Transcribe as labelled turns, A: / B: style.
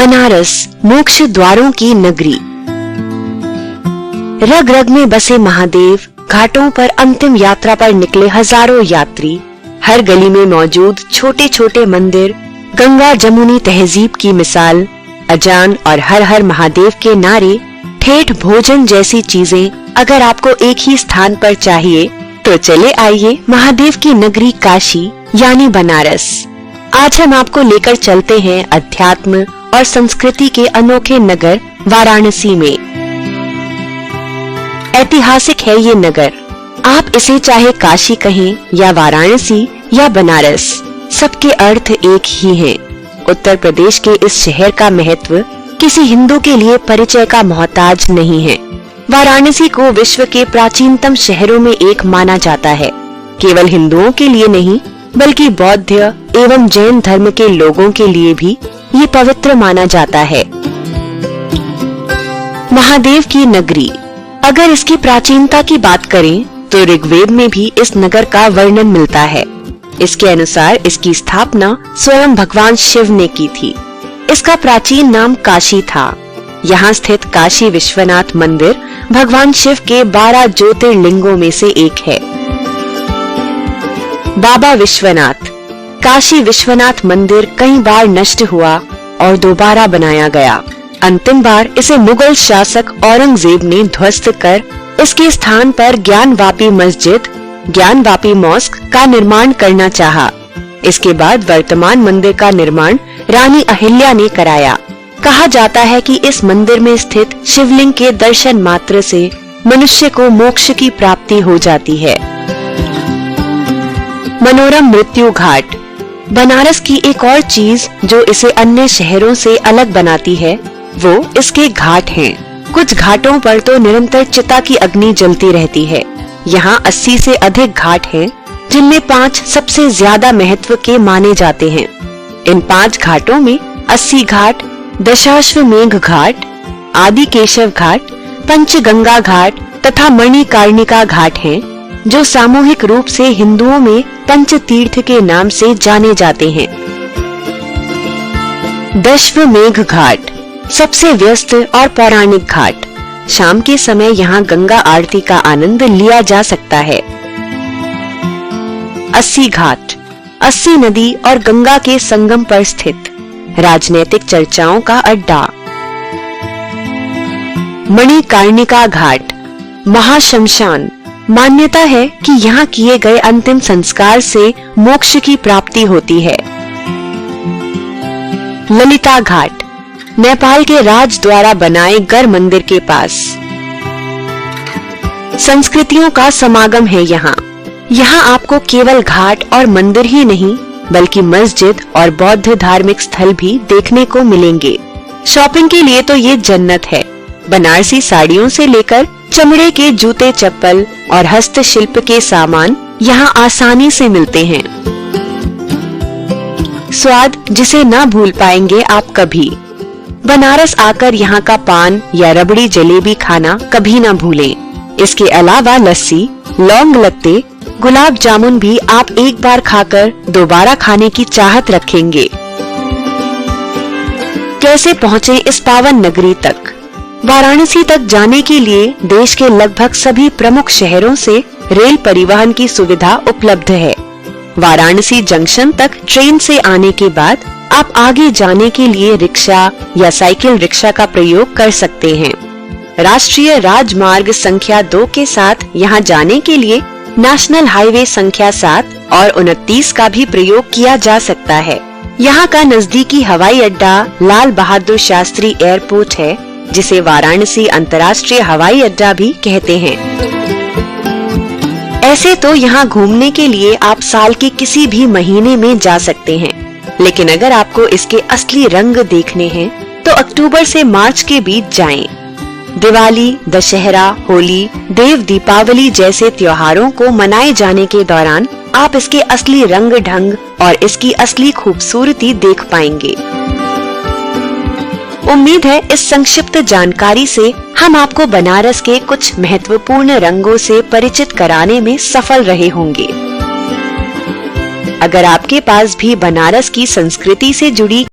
A: बनारस मोक्ष द्वारों की नगरी। रग रग में बसे महादेव, घाटों पर अंतिम यात्रा पर निकले हजारों यात्री, हर गली में मौजूद छोटे छोटे मंदिर, गंगा जमुनी तहजीब की मिसाल, अजान और हर हर महादेव के नारे, ठेठ भोजन जैसी चीजें अगर आपको एक ही स्थान पर चाहिए तो चले आइए महादेव की नगरी काशी यानी बनारस। आज हम आपको लेकर चलते हैं अध्यात्म और संस्कृति के अनोखे नगर वाराणसी में। ऐतिहासिक है ये नगर, आप इसे चाहे काशी कहें या वाराणसी या बनारस, सबके अर्थ एक ही हैं। उत्तर प्रदेश के इस शहर का महत्व किसी हिंदू के लिए परिचय का मोहताज नहीं है। वाराणसी को विश्व के प्राचीनतम शहरों में एक माना जाता है। केवल हिंदुओं के लिए नहीं बल्कि बौद्ध एवं जैन धर्म के लोगों के लिए भी ये पवित्र माना जाता है। महादेव की नगरी, अगर इसकी प्राचीनता की बात करें तो ऋग्वेद में भी इस नगर का वर्णन मिलता है। इसके अनुसार इसकी स्थापना स्वयं भगवान शिव ने की थी। इसका प्राचीन नाम काशी था। यहाँ स्थित काशी विश्वनाथ मंदिर भगवान शिव के 12 ज्योतिर्लिंगों में से एक है। बाबा विश्वनाथ, काशी विश्वनाथ मंदिर कई बार नष्ट हुआ और दोबारा बनाया गया। अंतिम बार इसे मुगल शासक औरंगजेब ने ध्वस्त कर इसके स्थान पर ज्ञानवापी मस्जिद, ज्ञानवापी मॉस्क का निर्माण करना चाहा। इसके बाद वर्तमान मंदिर का निर्माण रानी अहिल्या ने कराया। कहा जाता है कि इस मंदिर में स्थित शिवलिंग के दर्शन मात्र से मनुष्य को मोक्ष की प्राप्ति हो जाती है। मनोरम मृत्यु घाट, बनारस की एक और चीज जो इसे अन्य शहरों से अलग बनाती है वो इसके घाट हैं। कुछ घाटों पर तो निरंतर चिता की अग्नि जलती रहती है। यहाँ 80 से अधिक घाट हैं, जिनमें 5 सबसे ज्यादा महत्व के माने जाते हैं। इन 5 घाटों में 80 घाट, दशाश्वमेध घाट, आदि केशव घाट, पंचगंगा घाट तथा मणिकर्णिका घाट हैं, जो सामूहिक रूप से हिंदुओं में पंच तीर्थ के नाम से जाने जाते हैं। दशाश्वमेध घाट सबसे व्यस्त और पौराणिक घाट। शाम के समय यहाँ गंगा आरती का आनंद लिया जा सकता है। 80 घाट, 80 नदी और गंगा के संगम पर स्थित, राजनीतिक चर्चाओं का अड्डा। मणिकर्णिका घाट, महाश्मशान। मान्यता है कि यहाँ किए गए अंतिम संस्कार से मोक्ष की प्राप्ति होती है। ललिता घाट, नेपाल के राज द्वारा बनाए गर मंदिर के पास। संस्कृतियों का समागम है यहाँ। यहाँ आपको केवल घाट और मंदिर ही नहीं बल्कि मस्जिद और बौद्ध धार्मिक स्थल भी देखने को मिलेंगे। शॉपिंग के लिए तो ये जन्नत है। बनारसी साड़ियों से लेकर चमड़े के जूते चप्पल और हस्तशिल्प के सामान यहाँ आसानी से मिलते हैं। स्वाद जिसे ना भूल पाएंगे आप कभी। बनारस आकर यहाँ का पान या रबड़ी जलेबी खाना कभी ना भूलें। इसके अलावा लस्सी, लौंग लत्ते, गुलाब जामुन भी आप एक बार खाकर दोबारा खाने की चाहत रखेंगे। कैसे पहुँचे इस पावन नगरी तक? वाराणसी तक जाने के लिए देश के लगभग सभी प्रमुख शहरों से रेल परिवहन की सुविधा उपलब्ध है। वाराणसी जंक्शन तक ट्रेन से आने के बाद आप आगे जाने के लिए रिक्शा या साइकिल रिक्शा का प्रयोग कर सकते हैं। राष्ट्रीय राजमार्ग संख्या 2 के साथ यहाँ जाने के लिए नेशनल हाईवे संख्या 7 और 29 का भी प्रयोग किया जा सकता है। यहाँ का नजदीकी हवाई अड्डा लाल बहादुर शास्त्री एयरपोर्ट है, जिसे वाराणसी अंतर्राष्ट्रीय हवाई अड्डा भी कहते हैं। ऐसे तो यहाँ घूमने के लिए आप साल के किसी भी महीने में जा सकते हैं, लेकिन अगर आपको इसके असली रंग देखने हैं तो अक्टूबर से मार्च के बीच जाएं। दिवाली, दशहरा, होली, देव दीपावली जैसे त्योहारों को मनाए जाने के दौरान आप इसके असली रंग ढंग और इसकी असली खूबसूरती देख पाएंगे। उम्मीद है इस संक्षिप्त जानकारी से हम आपको बनारस के कुछ महत्वपूर्ण रंगों से परिचित कराने में सफल रहे होंगे। अगर आपके पास भी बनारस की संस्कृति से जुड़ी